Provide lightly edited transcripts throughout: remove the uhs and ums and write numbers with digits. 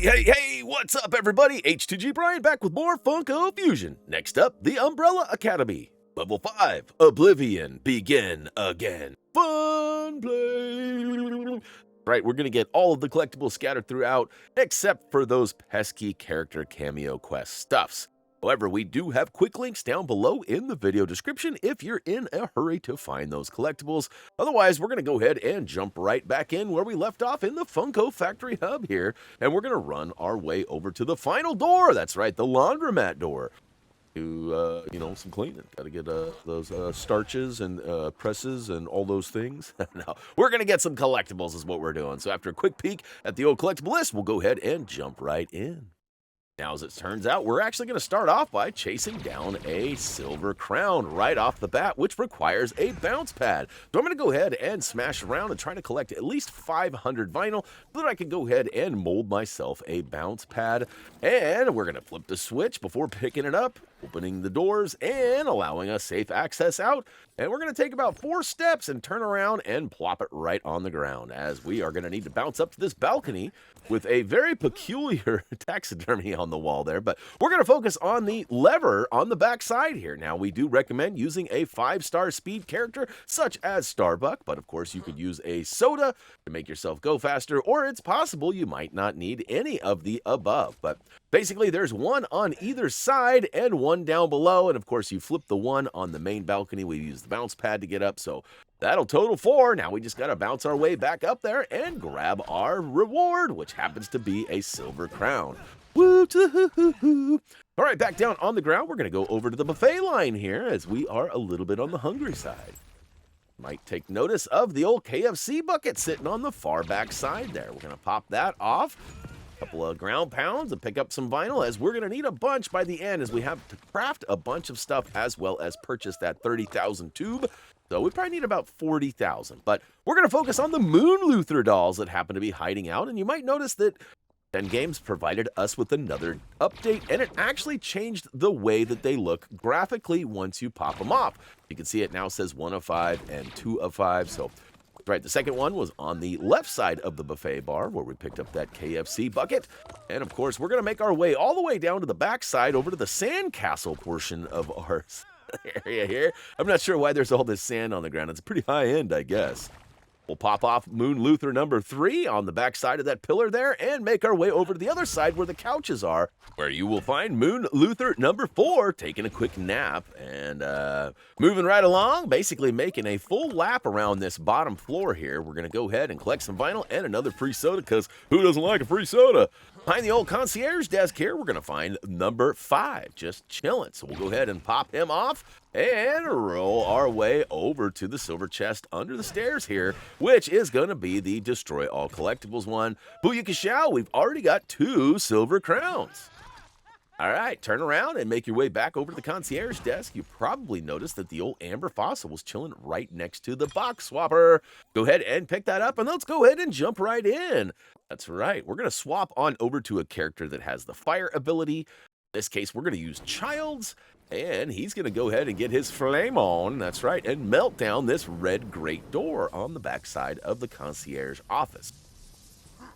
Hey, what's up, everybody? HTG Brian back with more Funko Fusion. Next up, the Umbrella Academy. Level 5, Oblivion, begin again. Fun play. Right, we're going to get all of the collectibles scattered throughout, except for those pesky character cameo quest stuffs. However, we do have quick links down below in the video description if you're in a hurry to find those collectibles. Otherwise, we're going to go ahead and jump right back in where we left off in the Funko Factory Hub here, and we're going to run our way over to the final door. That's right, the Laundromat door. Do, some cleaning. Got to get those starches and presses and all those things. No, we're going to get some collectibles is what we're doing. So after a quick peek at the old collectible list, we'll go ahead and jump right in. Now, as it turns out, we're actually going to start off by chasing down a silver crown right off the bat, which requires a bounce pad. So I'm going to go ahead and smash around and try to collect at least 500 vinyl so that I can go ahead and mold myself a bounce pad. And we're going to flip the switch before picking it up, opening the doors and allowing us safe access out. And we're going to take about 4 steps and turn around and plop it right on the ground, as we are going to need to bounce up to this balcony with a very peculiar taxidermy on the wall there. But we're going to focus on the lever on the back side here. Now, we do recommend using a 5-star speed character such as Starbuck, but of course you could use a soda to make yourself go faster, or it's possible you might not need any of the above. But basically, there's one on either side and one down below, and of course you flip the one on the main balcony. We use the bounce pad to get up, so that'll total 4. Now we just got to bounce our way back up there and grab our reward, which happens to be a silver crown. Woo-hoo-hoo-hoo. All right, back down on the ground, we're going to go over to the buffet line here, as we are a little bit on the hungry side. Might take notice of the old KFC bucket sitting on the far back side there. We're going to pop that off. Couple of ground pounds and pick up some vinyl, as we're going to need a bunch by the end, as we have to craft a bunch of stuff as well as purchase that 30,000 tube. So we probably need about 40,000. But we're going to focus on the Moon Luther dolls that happen to be hiding out. And you might notice that 10 Games provided us with another update, and it actually changed the way that they look graphically once you pop them off. You can see it now says 1 of 5 and 2 of 5. So right, the second one was on the left side of the buffet bar, where we picked up that KFC bucket. And of course, we're going to make our way all the way down to the back side over to the sandcastle portion of our area here. I'm not sure why there's all this sand on the ground. It's pretty high end, I guess. We'll pop off Moon Luther number 3 on the back side of that pillar there and make our way over to the other side where the couches are, where you will find Moon Luther number 4 taking a quick nap and moving right along, basically making a full lap around this bottom floor here. We're going to go ahead and collect some vinyl and another free soda, because who doesn't like a free soda? Behind the old concierge desk here, we're going to find number 5 just chilling. So we'll go ahead and pop him off and roll our way over to the silver chest under the stairs here, which is going to be the Destroy All Collectibles one. Booyakashow, we've already got 2 silver crowns. All right, turn around and make your way back over to the concierge desk. You probably noticed that the old amber fossil was chilling right next to the box swapper. Go ahead and pick that up, and let's go ahead and jump right in. That's right, we're going to swap on over to a character that has the fire ability. In this case, we're going to use Childs, and he's going to go ahead and get his flame on, that's right, and melt down this red grate door on the backside of the concierge office.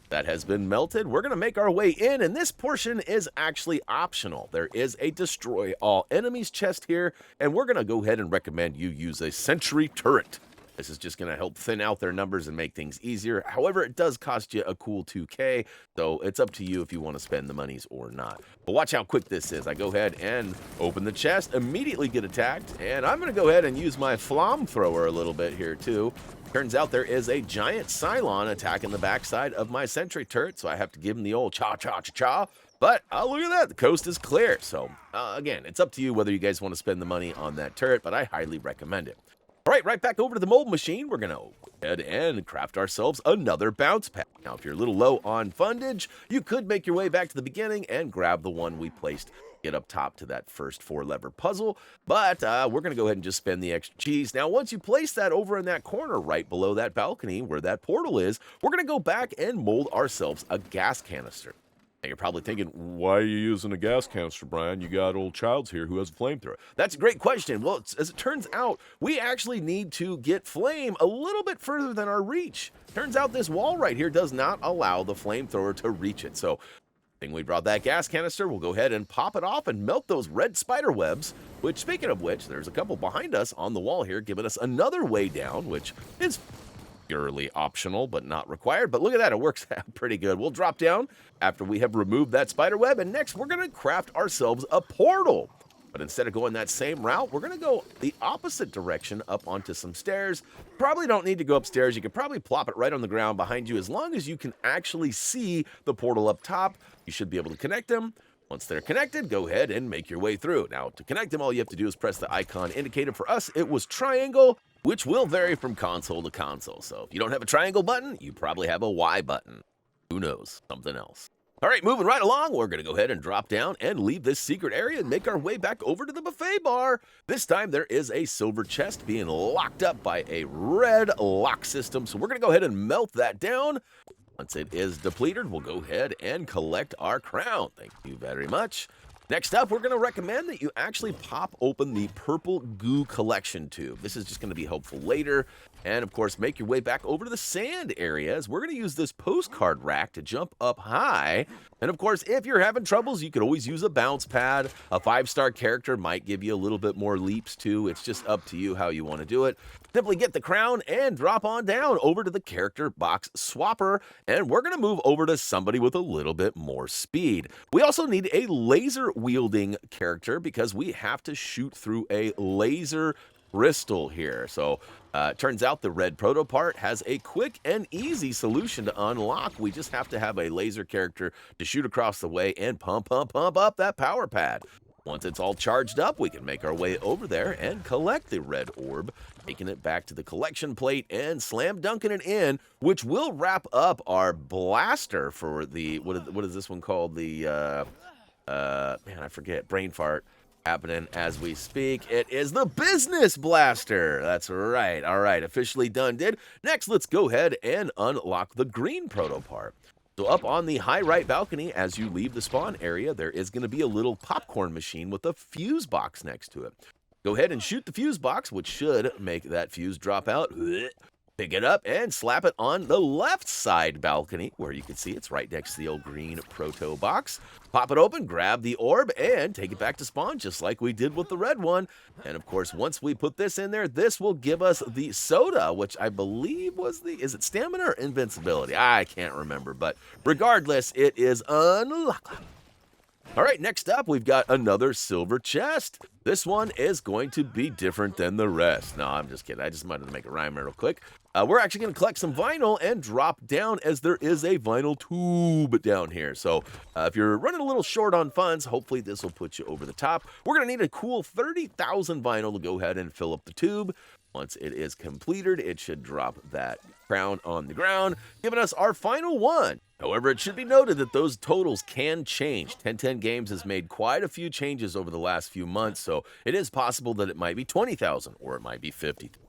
That has been melted. We're going to make our way in, and this portion is actually optional. There is a Destroy All Enemies chest here, and we're going to go ahead and recommend you use a sentry turret. This is just going to help thin out their numbers and make things easier. However, it does cost you a cool 2K, so it's up to you if you want to spend the monies or not. But watch how quick this is. I go ahead and open the chest, immediately get attacked, and I'm going to go ahead and use my flamethrower a little bit here too. Turns out there is a giant Cylon attacking the backside of my sentry turret, so I have to give him the old cha-cha-cha-cha. But look at that, the coast is clear. So again, it's up to you whether you guys want to spend the money on that turret, but I highly recommend it. All right back over to the mold machine. We're going to go ahead and craft ourselves another bounce pad. Now, if you're a little low on fundage, you could make your way back to the beginning and grab the one we placed get up top to that first 4-lever puzzle, but we're going to go ahead and just spend the extra cheese. Now, once you place that over in that corner right below that balcony where that portal is, we're going to go back and mold ourselves a gas canister. Now, you're probably thinking, why are you using a gas canister, Brian? You got old Childs here who has a flamethrower. That's a great question. Well, as it turns out, we actually need to get flame a little bit further than our reach. Turns out this wall right here does not allow the flamethrower to reach it. So Thing we brought that gas canister, we'll go ahead and pop it off and melt those red spider webs, which, speaking of which, there's a couple behind us on the wall here, giving us another way down, which is purely optional, but not required. But look at that, it works out pretty good. We'll drop down after we have removed that spider web, and next we're going to craft ourselves a portal. But instead of going that same route, we're going to go the opposite direction up onto some stairs. Probably don't need to go upstairs. You could probably plop it right on the ground behind you. As long as you can actually see the portal up top, you should be able to connect them. Once they're connected, go ahead and make your way through. Now, to connect them, all you have to do is press the icon indicated. For us, it was triangle, which will vary from console to console. So if you don't have a triangle button, you probably have a Y button. Who knows? Something else. All right, moving right along, we're going to go ahead and drop down and leave this secret area and make our way back over to the buffet bar. This time, there is a silver chest being locked up by a red lock system, so we're going to go ahead and melt that down. Once it is depleted, we'll go ahead and collect our crown. Thank you very much. Next up, we're going to recommend that you actually pop open the purple goo collection tube. This is just going to be helpful later. And of course, make your way back over to the sand areas. We're going to use this postcard rack to jump up high. And of course, if you're having troubles, you could always use a bounce pad. A 5-star character might give you a little bit more leaps too. It's just up to you how you want to do it. Simply get the crown and drop on down over to the character box swapper. And we're going to move over to somebody with a little bit more speed. We also need a laser wielding character because we have to shoot through a laser crystal here. So turns out the red Protopart has a quick and easy solution to unlock. We just have to have a laser character to shoot across the way and pump up that power pad. Once it's all charged up, we can make our way over there and collect the red orb, taking it back to the collection plate and slam dunking it in, which will wrap up our blaster for the, what is this one called? The, man, I forget, brain fart. Happening as we speak. It is the business blaster. That's right. All right, officially done did. Next, let's go ahead and unlock the green Protopart. So up on the high right balcony, as you leave the spawn area, there is going to be a little popcorn machine with a fuse box next to it. Go ahead and shoot the fuse box, which should make that fuse drop out. Pick it up and slap it on the left side balcony, where you can see it's right next to the old green proto box. Pop it open, grab the orb, and take it back to spawn, just like we did with the red one. And of course, once we put this in there, this will give us the soda, which I believe was the, is it stamina or invincibility? I can't remember, but regardless, it is unlocked. All right, next up, we've got another silver chest. This one is going to be different than the rest. No, I'm just kidding. I just wanted to make a rhyme real quick. We're actually going to collect some vinyl and drop down, as there is a vinyl tube down here. So if you're running a little short on funds, hopefully this will put you over the top. We're going to need a cool 30,000 vinyl to go ahead and fill up the tube. Once it is completed, it should drop that crown on the ground, giving us our final one. However, it should be noted that those totals can change. 1010 Games has made quite a few changes over the last few months, so it is possible that it might be 20,000 or it might be 50,000.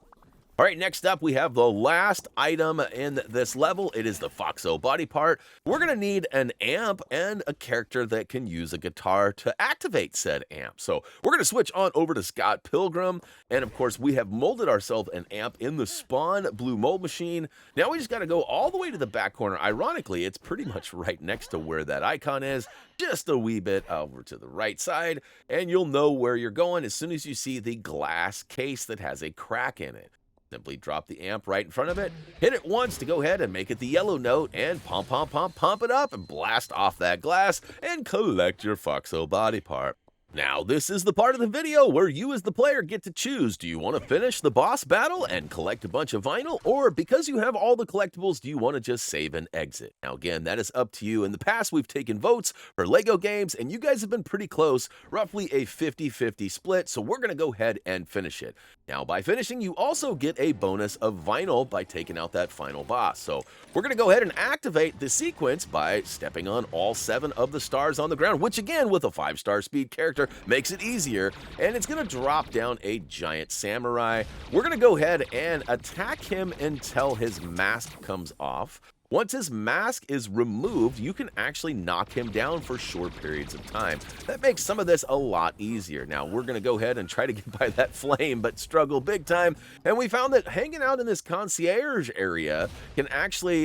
All right, next up, we have the last item in this level. It is the Foxxo body part. We're going to need an amp and a character that can use a guitar to activate said amp. So we're going to switch on over to Scott Pilgrim. And of course, we have molded ourselves an amp in the Spawn Blue Mold Machine. Now we just got to go all the way to the back corner. Ironically, it's pretty much right next to where that icon is, just a wee bit over to the right side. And you'll know where you're going as soon as you see the glass case that has a crack in it. Simply drop the amp right in front of it, hit it once to go ahead and make it the yellow note, and pump it up and blast off that glass and collect your Foxxo body part. Now, this is the part of the video where you as the player get to choose. Do you want to finish the boss battle and collect a bunch of vinyl, or because you have all the collectibles, do you want to just save and exit? Now, again, that is up to you. In the past, we've taken votes for LEGO games, and you guys have been pretty close, roughly a 50-50 split, so we're going to go ahead and finish it. Now, by finishing, you also get a bonus of vinyl by taking out that final boss. So we're going to go ahead and activate the sequence by stepping on all 7 of the stars on the ground, which again, with a 5-star speed character, makes it easier. And it's going to drop down a giant samurai. We're going to go ahead and attack him until his mask comes off. Once his mask is removed, you can actually knock him down for short periods of time. That makes some of this a lot easier. Now, we're going to go ahead and try to get by that flame, but struggle big time. And we found that hanging out in this concierge area can actually,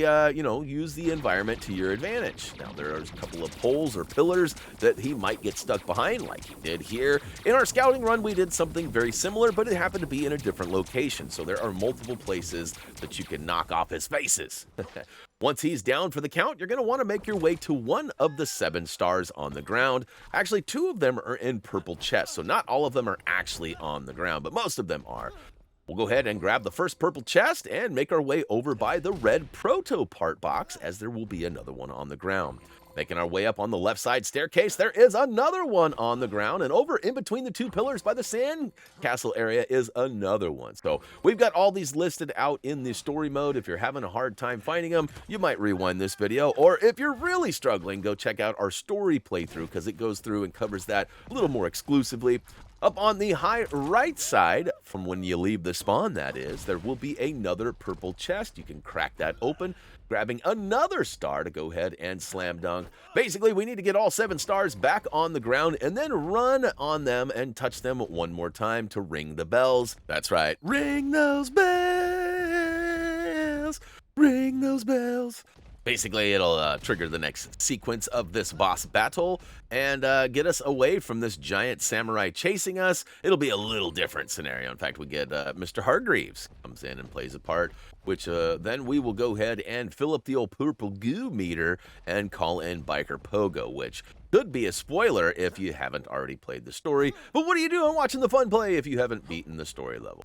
use the environment to your advantage. Now, there's a couple of poles or pillars that he might get stuck behind, like he did here. In our scouting run, we did something very similar, but it happened to be in a different location. So there are multiple places that you can knock off his faces. Once he's down for the count, you're going to want to make your way to one of the 7 stars on the ground. Actually, 2 of them are in purple chests, so not all of them are actually on the ground, but most of them are. We'll go ahead and grab the first purple chest and make our way over by the red Protopart box, as there will be another one on the ground. Making our way up on the left side staircase, there is another one on the ground, and over in between the 2 pillars by the sand castle area is another one. So we've got all these listed out in the story mode. If you're having a hard time finding them, you might rewind this video, or if you're really struggling, go check out our story playthrough, because it goes through and covers that a little more exclusively. Up on the high right side, from when you leave the spawn that is, there will be another purple chest. You can crack that open, grabbing another star to go ahead and slam dunk. Basically, we need to get all 7 stars back on the ground and then run on them and touch them one more time to ring the bells. That's right, ring those bells, ring those bells. Basically, it'll trigger the next sequence of this boss battle and get us away from this giant samurai chasing us. It'll be a little different scenario. In fact, we get Mr. Hargreaves comes in and plays a part, which then we will go ahead and fill up the old purple goo meter and call in Biker Pogo, which could be a spoiler if you haven't already played the story. But what are you doing watching the fun play if you haven't beaten the story level?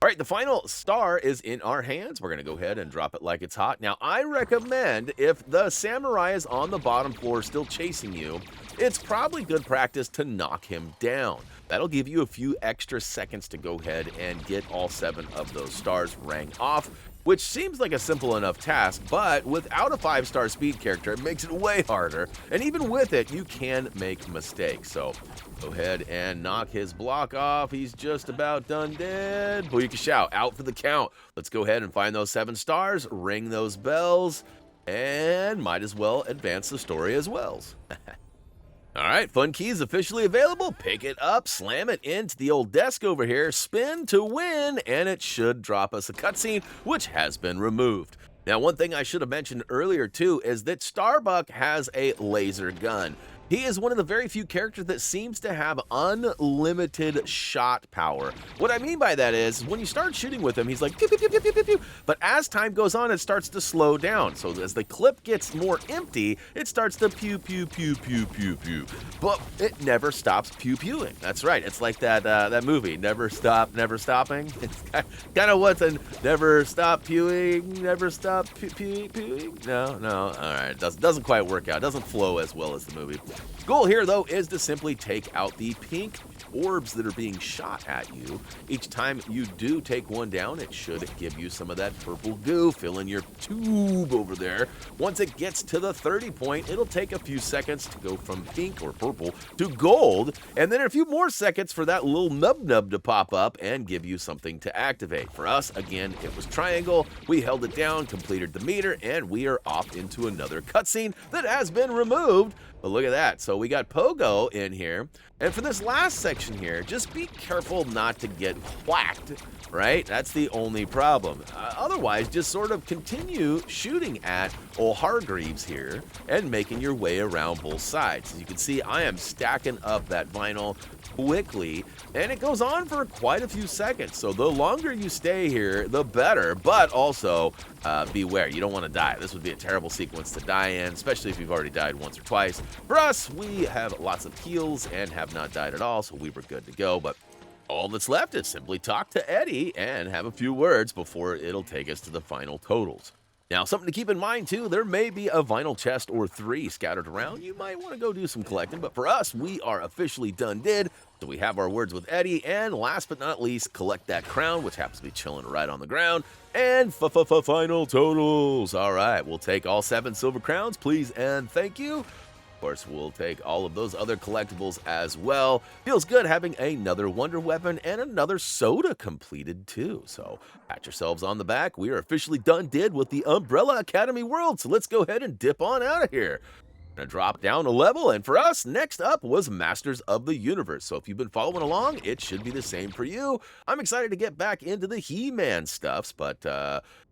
All right, the final star is in our hands. We're going to go ahead and drop it like it's hot. Now, I recommend if the samurai is on the bottom floor still chasing you, it's probably good practice to knock him down. That'll give you a few extra seconds to go ahead and get all 7 of those stars rang off, which seems like a simple enough task, but without a 5-star speed character, it makes it way harder. And even with it, you can make mistakes. So go ahead and knock his block off. He's just about done dead. Booyaka shout, out for the count. Let's go ahead and find those 7 stars, ring those bells, and might as well advance the story as well. All right, Fun Key is officially available. Pick it up, slam it into the old desk over here, spin to win, and it should drop us a cutscene, which has been removed. Now, one thing I should have mentioned earlier, too, is that Starbuck has a laser gun. He is one of the very few characters that seems to have unlimited shot power. What I mean by that is, when you start shooting with him, he's like, pew, pew, pew, pew, pew, pew, pew. But as time goes on, it starts to slow down. So as the clip gets more empty, it starts to pew, pew, pew, pew, pew, pew. But it never stops pew-pewing. That's right. It's like that movie, Never Stop, Never Stopping. It's kind of what's a never stop pewing, never stop pewing. No. All right. It doesn't quite work out. It doesn't flow as well as the movie. Goal here, though, is to simply take out the pink orbs that are being shot at you. Each time you do take one down, it should give you some of that purple goo. Fill in your tube over there. Once it gets to the 30 point, it'll take a few seconds to go from pink or purple to gold, and then a few more seconds for that little nub to pop up and give you something to activate. For us, again, it was triangle. We held it down, completed the meter, and we are off into another cutscene that has been removed. But look at that. So we got Pogo in here. And for this last section here, just be careful not to get whacked, right? That's the only problem. Otherwise, just sort of continue shooting at old Hargreaves here and making your way around both sides. As you can see, I am stacking up that vinyl quickly, and it goes on for quite a few seconds. So the longer you stay here, the better, but also beware, you don't want to die. This would be a terrible sequence to die in, especially if you've already died once or twice. For us, we have lots of heals and have not died at all, so we were good to go. But all that's left is simply talk to Eddie and have a few words before it'll take us to the final totals. Now, something to keep in mind, too, there may be a vinyl chest or 3 scattered around. You might want to go do some collecting, but for us, we are officially done did. So we have our words with Eddie, and last but not least, collect that crown, which happens to be chilling right on the ground, and final totals. All right, we'll take all 7 silver crowns, please and thank you. Of course, we'll take all of those other collectibles as well. Feels good having another Wonder Weapon and another soda completed too. So pat yourselves on the back. We are officially done with the Umbrella Academy world. So let's go ahead and dip on out of here. Gonna drop down a level, and for us, next up was Masters of the Universe. So if you've been following along, it should be the same for you. I'm excited to get back into the He-Man stuffs, but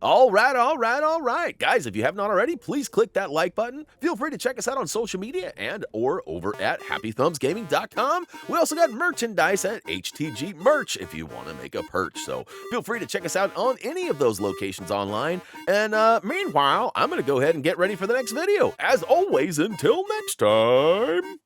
all right. Guys, if you have not already, please click that like button. Feel free to check us out on social media and or over at HappyThumbsGaming.com. We also got merchandise at HTG Merch if you want to make a perch. So feel free to check us out on any of those locations online. And meanwhile, I'm going to go ahead and get ready for the next video. As always, until next time.